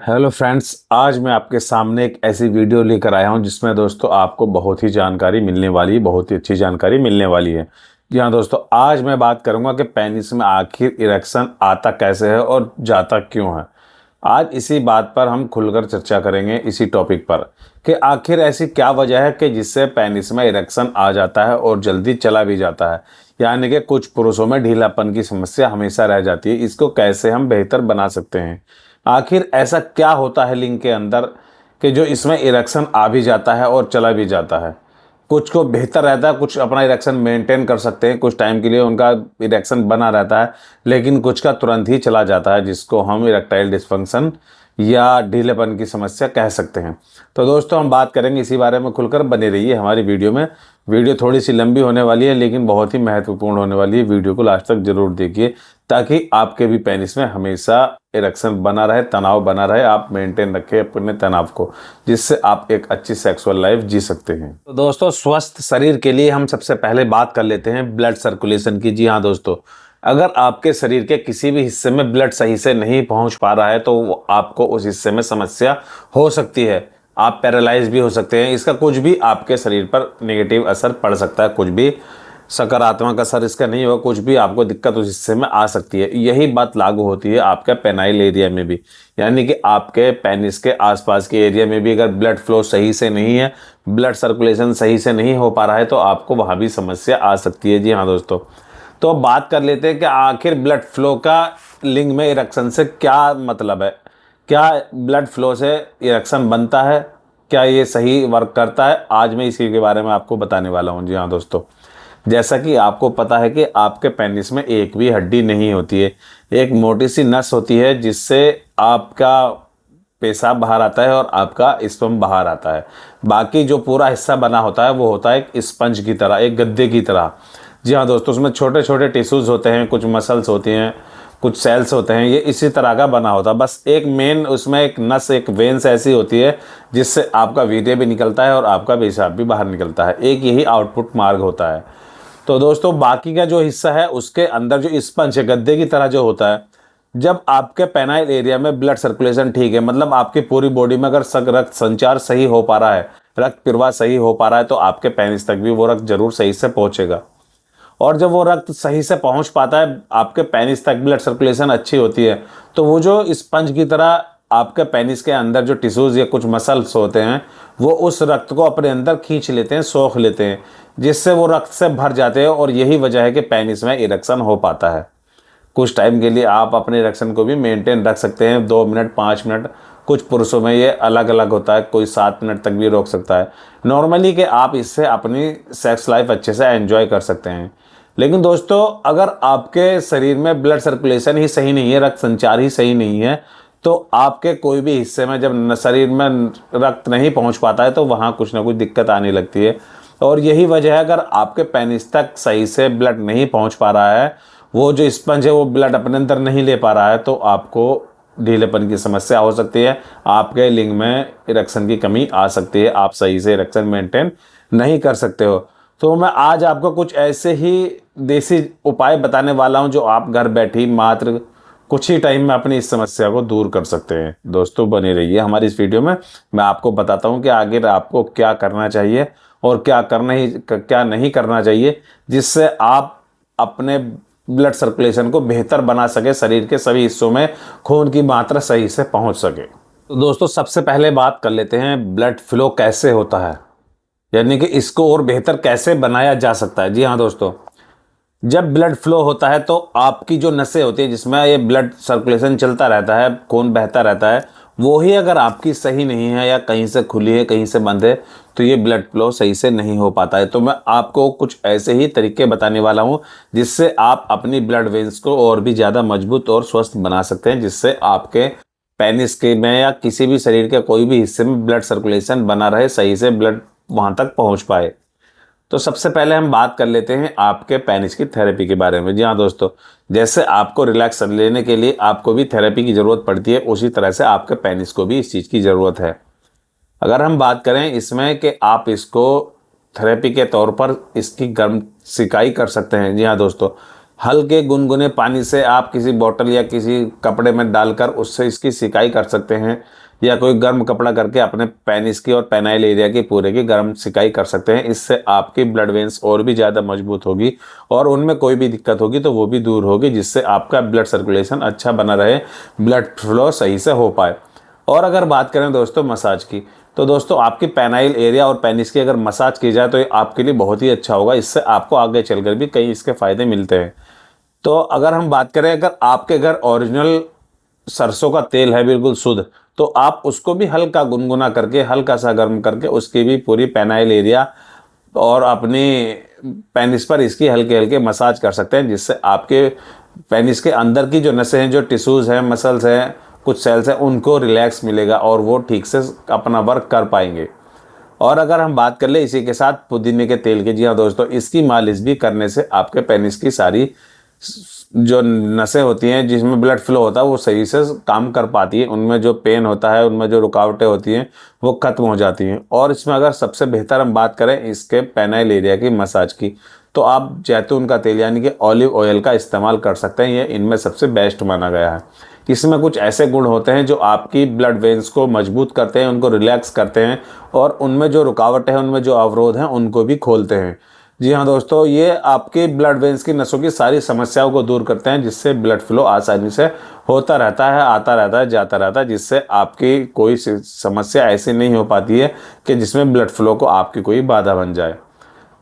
Hello friends, आज मैं आपके सामने एक ऐसी वीडियो लेकर आया हूं जिसमें दोस्तों आपको बहुत ही जानकारी मिलने वाली है, बहुत ही अच्छी जानकारी मिलने वाली है। जी हाँ दोस्तों, आज मैं बात करूंगा कि पेनिस में आखिर इरेक्शन आता कैसे है और जाता क्यों है। आज इसी बात पर हम खुलकर चर्चा करेंगे, इसी टॉपिक पर कि आखिर ऐसी क्या वजह है कि जिससे पेनिस में इरेक्शन आ जाता है और जल्दी चला भी जाता है। यानी कि कुछ पुरुषों में ढीलापन की समस्या हमेशा रह जाती है। इसको कैसे हम बेहतर बना सकते हैं। आखिर ऐसा क्या होता है लिंग के अंदर कि जो इसमें इरेक्शन आ भी जाता है और चला भी जाता है। कुछ को बेहतर रहता है, कुछ अपना इरेक्शन मेंटेन कर सकते हैं, कुछ टाइम के लिए उनका इरेक्शन बना रहता है, लेकिन कुछ का तुरंत ही चला जाता है, जिसको हम इरेक्टाइल डिस्फंक्शन या ढीलेपन की समस्या कह सकते हैं। तो दोस्तों, हम बात करेंगे इसी बारे में। खुलकर बने रहिए हमारी वीडियो में। वीडियो थोड़ी सी लंबी होने वाली है, लेकिन बहुत ही महत्वपूर्ण होने वाली है। वीडियो को लास्ट तक जरूर देखिए ताकि आपके भी पेनिस में हमेशा इरेक्शन बना रहे, तनाव बना रहे, आप मेंटेन रखें अपने तनाव को, जिससे आप एक अच्छी सेक्सुअल लाइफ जी सकते हैं। तो दोस्तों, स्वस्थ शरीर के लिए हम सबसे पहले बात कर लेते हैं ब्लड सर्कुलेशन की। जी हाँ दोस्तों, अगर आपके शरीर के किसी भी हिस्से में ब्लड सही से नहीं पहुंच पा रहा है तो आपको उस हिस्से में समस्या हो सकती है। आप पैरालाइज भी हो सकते हैं। इसका कुछ भी आपके शरीर पर नेगेटिव असर पड़ सकता है, कुछ भी सकारात्मक असर इसका नहीं होगा, कुछ भी आपको दिक्कत उस हिस्से में आ सकती है। यही बात लागू होती है आपके पेनाइल एरिया में भी, यानी कि आपके पेनिस के आसपास के एरिया में भी अगर ब्लड फ्लो सही से नहीं है, ब्लड सर्कुलेशन सही से नहीं हो पा रहा है, तो आपको वहाँ भी समस्या आ सकती है। जी हाँ दोस्तों, तो अब बात कर लेते हैं कि आखिर ब्लड फ्लो का लिंग में इरेक्शन से क्या मतलब है। क्या ब्लड फ्लो से इरेक्शन बनता है? क्या ये सही वर्क करता है? आज मैं इसी के बारे में आपको बताने वाला हूँ। जी हाँ दोस्तों, जैसा कि आपको पता है कि आपके पेनिस में एक भी हड्डी नहीं होती है। एक मोटी सी नस होती है जिससे आपका पेशाब बाहर आता है और आपका स्पर्म बाहर आता है। बाकी जो पूरा हिस्सा बना होता है वो होता है एक स्पंज की तरह, एक गद्दे की तरह। जी हाँ दोस्तों, उसमें छोटे छोटे टिश्यूज होते हैं, कुछ मसल्स होती हैं, कुछ सेल्स होते हैं। ये इसी तरह का बना होता है। बस एक मेन उसमें एक नस, एक वेन्स ऐसी होती है जिससे आपका वीर्य भी निकलता है और आपका पेशाब भी बाहर निकलता है। एक यही आउटपुट मार्ग होता है। तो दोस्तों, बाकी का जो हिस्सा है उसके अंदर जो स्पंज है, गद्दे की तरह जो होता है, जब आपके पेनाइल एरिया में ब्लड सर्कुलेशन ठीक है, मतलब आपकी पूरी बॉडी में अगर रक्त संचार सही हो पा रहा है, रक्त प्रवाह सही हो पा रहा है, तो आपके पेनिस तक भी वो रक्त जरूर सही से पहुंचेगा। और जब वो रक्त सही से पहुंच पाता है, आपके पेनिस तक ब्लड सर्कुलेशन अच्छी होती है, तो वो जो स्पंज की तरह आपके पेनिस के अंदर जो टिश्यूज या कुछ मसल्स होते हैं, वो उस रक्त को अपने अंदर खींच लेते हैं, सोख लेते हैं, जिससे वो रक्त से भर जाते हैं। और यही वजह है कि पेनिस में इरेक्शन हो पाता है। कुछ टाइम के लिए आप अपने इरेक्शन को भी मेंटेन रख सकते हैं, 2 मिनट, 5 मिनट। कुछ पुरुषों में ये अलग अलग होता है, कोई 7 मिनट तक भी रोक सकता है। नॉर्मली कि आप इससे अपनी सेक्स लाइफ अच्छे से एंजॉय कर सकते हैं। लेकिन दोस्तों, अगर आपके शरीर में ब्लड सर्कुलेशन ही सही नहीं है, रक्त संचार ही सही नहीं है, तो आपके कोई भी हिस्से में जब शरीर में रक्त नहीं पहुंच पाता है, तो वहाँ कुछ ना कुछ दिक्कत आने लगती है। और यही वजह है, अगर आपके पेनिस तक सही से ब्लड नहीं पहुंच पा रहा है, वो जो स्पंज है वो ब्लड अपने अंदर नहीं ले पा रहा है, तो आपको ढीलेपन की समस्या हो सकती है। आपके लिंग में इरेक्शन की कमी आ सकती है, आप सही से इरेक्शन मेंटेन नहीं कर सकते हो। तो मैं आज आपको कुछ ऐसे ही देसी उपाय बताने वाला हूं जो आप घर बैठी मात्र कुछ ही टाइम में अपनी इस समस्या को दूर कर सकते हैं। दोस्तों, बने रहिए हमारी इस वीडियो में। मैं आपको बताता हूं कि आगे आपको क्या करना चाहिए और क्या नहीं करना चाहिए, जिससे आप अपने ब्लड सर्कुलेशन को बेहतर बना सके, शरीर के सभी हिस्सों में खून की मात्रा सही से पहुंच सके। तो दोस्तों, सबसे पहले बात कर लेते हैं ब्लड फ्लो कैसे होता है, यानी कि इसको और बेहतर कैसे बनाया जा सकता है। जी हाँ दोस्तों, जब ब्लड फ्लो होता है तो आपकी जो नसें होती हैं जिसमें ये ब्लड सर्कुलेशन चलता रहता है, खून बहता रहता है, वो ही अगर आपकी सही नहीं है या कहीं से खुली है, कहीं से बंद है, तो ये ब्लड फ्लो सही से नहीं हो पाता है। तो मैं आपको कुछ ऐसे ही तरीके बताने वाला हूँ जिससे आप अपनी ब्लड वेन्स को और भी ज़्यादा मजबूत और स्वस्थ बना सकते हैं, जिससे आपके पेनिस के में या किसी भी शरीर के कोई भी हिस्से में ब्लड सर्कुलेशन बना रहे, सही से ब्लड वहाँ तक पहुँच पाए। तो सबसे पहले हम बात कर लेते हैं आपके पेनिस की थेरेपी के बारे में। जी हाँ दोस्तों, जैसे आपको रिलैक्स लेने के लिए आपको भी थेरेपी की ज़रूरत पड़ती है, उसी तरह से आपके पेनिस को भी इस चीज़ की ज़रूरत है। अगर हम बात करें इसमें कि आप इसको थेरेपी के तौर पर इसकी गर्म सिकाई कर सकते हैं। जी हाँ दोस्तों, हल्के गुनगुने पानी से आप किसी बोतल या किसी कपड़े में डालकर उससे इसकी सिकाई कर सकते हैं, या कोई गर्म कपड़ा करके अपने पेनिस की और पेनाइल एरिया की पूरे की गर्म सिकाई कर सकते हैं। इससे आपकी ब्लड वेन्स और भी ज़्यादा मजबूत होगी और उनमें कोई भी दिक्कत होगी तो वो भी दूर होगी, जिससे आपका ब्लड सर्कुलेशन अच्छा बना रहे, ब्लड फ्लो सही से हो पाए। और अगर बात करें दोस्तों मसाज की, तो दोस्तों आपकी पेनाइल एरिया और पेनिस की अगर मसाज की जाए तो ये आपके लिए बहुत ही अच्छा होगा। इससे आपको आगे चलकर भी कई इसके फायदे मिलते हैं। तो अगर हम बात करें, अगर आपके घर ओरिजिनल सरसों का तेल है बिल्कुल शुद्ध, तो आप उसको भी हल्का गुनगुना करके हल्का सा गर्म करके उसकी भी पूरी पेनाइल एरिया और अपनी पेनिस पर इसकी हल्के हल्के मसाज कर सकते हैं, जिससे आपके पेनिस के अंदर की जो नसें हैं, जो टिश्यूज हैं, मसल्स हैं, कुछ सेल्स हैं, उनको रिलैक्स मिलेगा और वो ठीक से अपना वर्क कर पाएंगे। और अगर हम बात कर ले इसी के साथ पुदीने के तेल की, जी हाँ दोस्तों, इसकी मालिश भी करने से आपके पेनिस की सारी जो नसें होती हैं जिसमें ब्लड फ्लो होता है वो सही से काम कर पाती है, उनमें जो पेन होता है, उनमें जो रुकावटें होती हैं वो खत्म हो जाती हैं। और इसमें अगर सबसे बेहतर हम बात करें इसके पेनाइल एरिया की मसाज की, तो आप जैतून का तेल यानी कि ऑलिव ऑयल का इस्तेमाल कर सकते हैं। ये इनमें सबसे बेस्ट माना गया है। इसमें कुछ ऐसे गुण होते हैं जो आपकी ब्लड वेन्स को मजबूत करते हैं, उनको रिलैक्स करते हैं और उनमें जो रुकावटें हैं, उनमें जो अवरोध हैं, उनको भी खोलते हैं। जी हाँ दोस्तों, ये आपके ब्लड वेन्स की नसों की सारी समस्याओं को दूर करते हैं, जिससे ब्लड फ्लो आसानी से होता रहता है, आता रहता है, जाता रहता है, जिससे आपकी कोई समस्या ऐसी नहीं हो पाती है कि जिसमें ब्लड फ्लो को आपकी कोई बाधा बन जाए।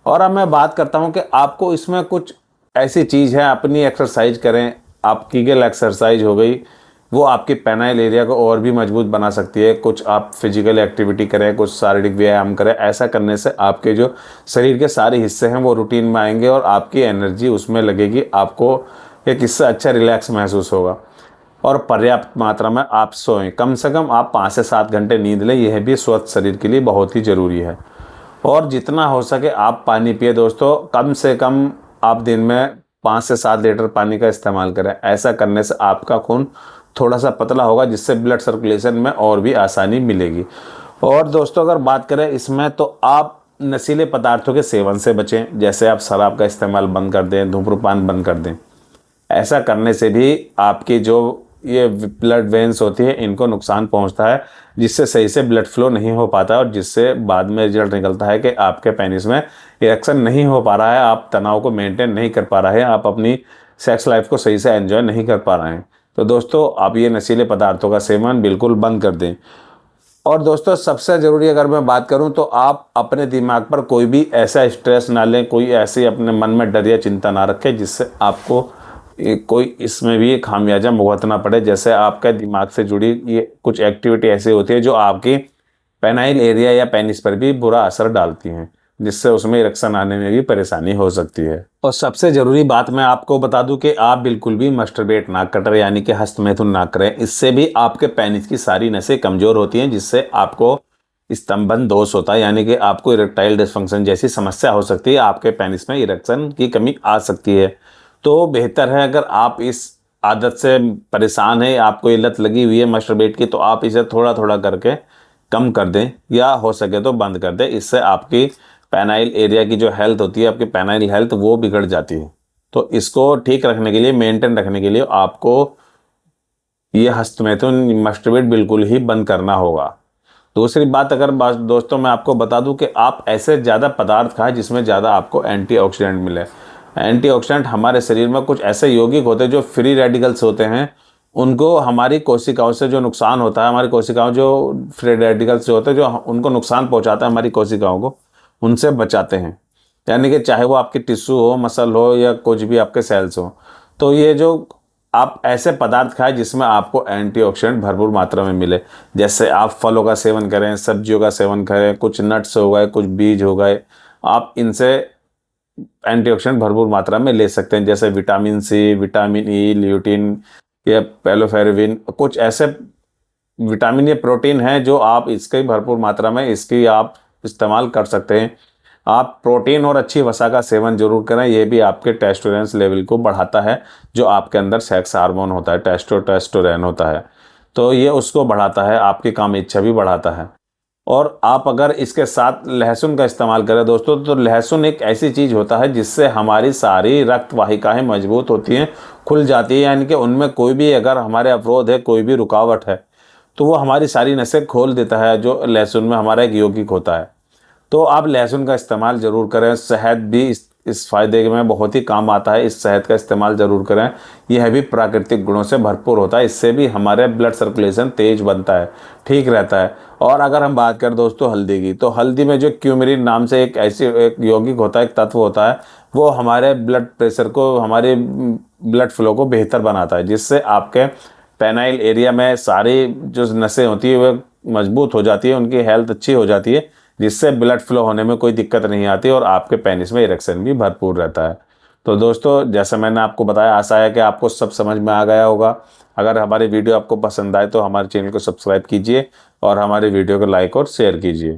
और अब मैं बात करता हूँ कि आपको इसमें कुछ ऐसी चीज़ है, अपनी एक्सरसाइज करें। आप कीगल एक्सरसाइज हो गई, वो आपकी पेनाइल एरिया को और भी मजबूत बना सकती है। कुछ आप फिजिकल एक्टिविटी करें, कुछ शारीरिक व्यायाम करें। ऐसा करने से आपके जो शरीर के सारे हिस्से हैं वो रूटीन में आएंगे और आपकी एनर्जी उसमें लगेगी, आपको एक इससे अच्छा रिलैक्स महसूस होगा। और पर्याप्त मात्रा में आप सोएं, कम से कम आप 5 से 7 घंटे नींद लें, यह भी स्वस्थ शरीर के लिए बहुत ही ज़रूरी है। और जितना हो सके आप पानी पिए दोस्तों, कम से कम आप दिन में 5 से 7 लीटर पानी का इस्तेमाल करें। ऐसा करने से आपका खून थोड़ा सा पतला होगा, जिससे ब्लड सर्कुलेशन में और भी आसानी मिलेगी। और दोस्तों अगर बात करें इसमें, तो आप नशीले पदार्थों के सेवन से बचें। जैसे आप शराब का इस्तेमाल बंद कर दें, धूम्रपान बंद कर दें। ऐसा करने से भी आपकी जो ये ब्लड वेन्स होती है इनको नुकसान पहुंचता है, जिससे सही से ब्लड फ्लो नहीं हो पाता और जिससे बाद में रिजल्ट निकलता है कि आपके पेनिस में इरेक्शन नहीं हो पा रहा है, आप तनाव को मेंटेन नहीं कर पा रहे हैं, आप अपनी सेक्स लाइफ को सही से एंजॉय नहीं कर पा रहे हैं। तो दोस्तों आप ये नशीले पदार्थों का सेवन बिल्कुल बंद कर दें। और दोस्तों सबसे ज़रूरी अगर मैं बात करूं, तो आप अपने दिमाग पर कोई भी ऐसा स्ट्रेस ना लें, कोई ऐसी अपने मन में डर या चिंता ना रखें जिससे आपको कोई इसमें भी खामियाजा भुगतना पड़े। जैसे आपके दिमाग से जुड़ी ये कुछ एक्टिविटी ऐसी होती है जो आपकी पेनाइल एरिया या पेनिस पर भी बुरा असर डालती हैं, जिससे उसमें इरेक्शन आने में भी परेशानी हो सकती है। और सबसे ज़रूरी बात मैं आपको बता दूं कि आप बिल्कुल भी मस्टरबेट ना करें, यानी कि हस्तमैथुन ना करें। इससे भी आपके पेनिस की सारी नसें कमज़ोर होती हैं, जिससे आपको स्तंभन दोष होता है, यानी कि आपको इरेक्टाइल डिसफंक्शन जैसी समस्या हो सकती है, आपके पेनिस में इरेक्शन की कमी आ सकती है। तो बेहतर है अगर आप इस आदत से परेशान है, आपको ये लत लगी हुई है मस्टरबेट की, तो आप इसे थोड़ा थोड़ा करके कम कर दें या हो सके तो बंद कर दें। इससे आपकी पेनाइल एरिया की जो हेल्थ होती है, आपकी पेनाइल हेल्थ, वो बिगड़ जाती है। तो इसको ठीक रखने के लिए, मेंटेन रखने के लिए आपको ये हस्तमैथुन मस्टरबेट बिल्कुल ही बंद करना होगा। दूसरी बात अगर दोस्तों मैं आपको बता दूं कि आप ऐसे ज़्यादा पदार्थ खाएं जिसमें ज़्यादा आपको एंटीऑक्सीडेंट मिले। एंटीऑक्सीडेंट हमारे शरीर में कुछ ऐसे यौगिक होते हैं जो फ्री रेडिकल्स होते हैं, उनको हमारी कोशिकाओं से जो नुकसान होता है, हमारी कोशिकाओं जो फ्री रेडिकल्स जो होते हैं जो उनको नुकसान पहुंचाता है हमारी कोशिकाओं को, उनसे बचाते हैं। यानी कि चाहे वो आपकी टिश्यू हो, मसल हो या कुछ भी आपके सेल्स हो। तो ये जो आप ऐसे पदार्थ खाएं जिसमें आपको एंटीऑक्सीडेंट भरपूर मात्रा में मिले। जैसे आप फलों का सेवन करें, सब्जियों का सेवन करें, कुछ नट्स हो गए, कुछ बीज हो गए, आप इनसे एंटीऑक्सीडेंट भरपूर मात्रा में ले सकते हैं। जैसे vitamin C, vitamin E, lutein या पेलोफेरेविन, कुछ ऐसे विटामिन या प्रोटीन हैं जो आप इसके भरपूर मात्रा में इसकी आप इस्तेमाल कर सकते हैं। आप प्रोटीन और अच्छी वसा का सेवन जरूर करें, ये भी आपके टेस्टोस्टेरोन लेवल को बढ़ाता है। जो आपके अंदर सेक्स हार्मोन होता है, टेस्टोस्टेरोन होता है, तो ये उसको बढ़ाता है, आपकी काम इच्छा भी बढ़ाता है। और आप अगर इसके साथ लहसुन का इस्तेमाल करें दोस्तों, तो लहसुन एक ऐसी चीज़ होता है जिससे हमारी सारी रक्त वाहिकाएँ मजबूत होती हैं, खुल जाती है, यानी कि उनमें कोई भी अगर हमारे अवरोध है, कोई भी रुकावट है, तो वो हमारी सारी नसें खोल देता है, जो लहसुन में हमारा एक यौगिक होता है। तो आप लहसुन का इस्तेमाल ज़रूर करें। शहद भी इस फ़ायदे में बहुत ही काम आता है, इस शहद का इस्तेमाल ज़रूर करें। यह भी प्राकृतिक गुणों से भरपूर होता है, इससे भी हमारे ब्लड सर्कुलेशन तेज बनता है, ठीक रहता है। और अगर हम बात करें दोस्तों हल्दी की, तो हल्दी में जो क्यूमेरिन नाम से एक यौगिक होता है, एक तत्व होता है, वो हमारे ब्लड प्रेशर को, हमारे ब्लड फ्लो को बेहतर बनाता है, जिससे आपके पेनाइल एरिया में सारी जो नसें होती है वह मजबूत हो जाती है, उनकी हेल्थ अच्छी हो जाती है, जिससे ब्लड फ्लो होने में कोई दिक्कत नहीं आती और आपके पेनिस में इरेक्शन भी भरपूर रहता है। तो दोस्तों, जैसा मैंने आपको बताया, आशा है कि आपको सब समझ में आ गया होगा। अगर हमारी वीडियो आपको पसंद आए तो हमारे चैनल को सब्सक्राइब कीजिए और हमारे वीडियो को लाइक और शेयर कीजिए।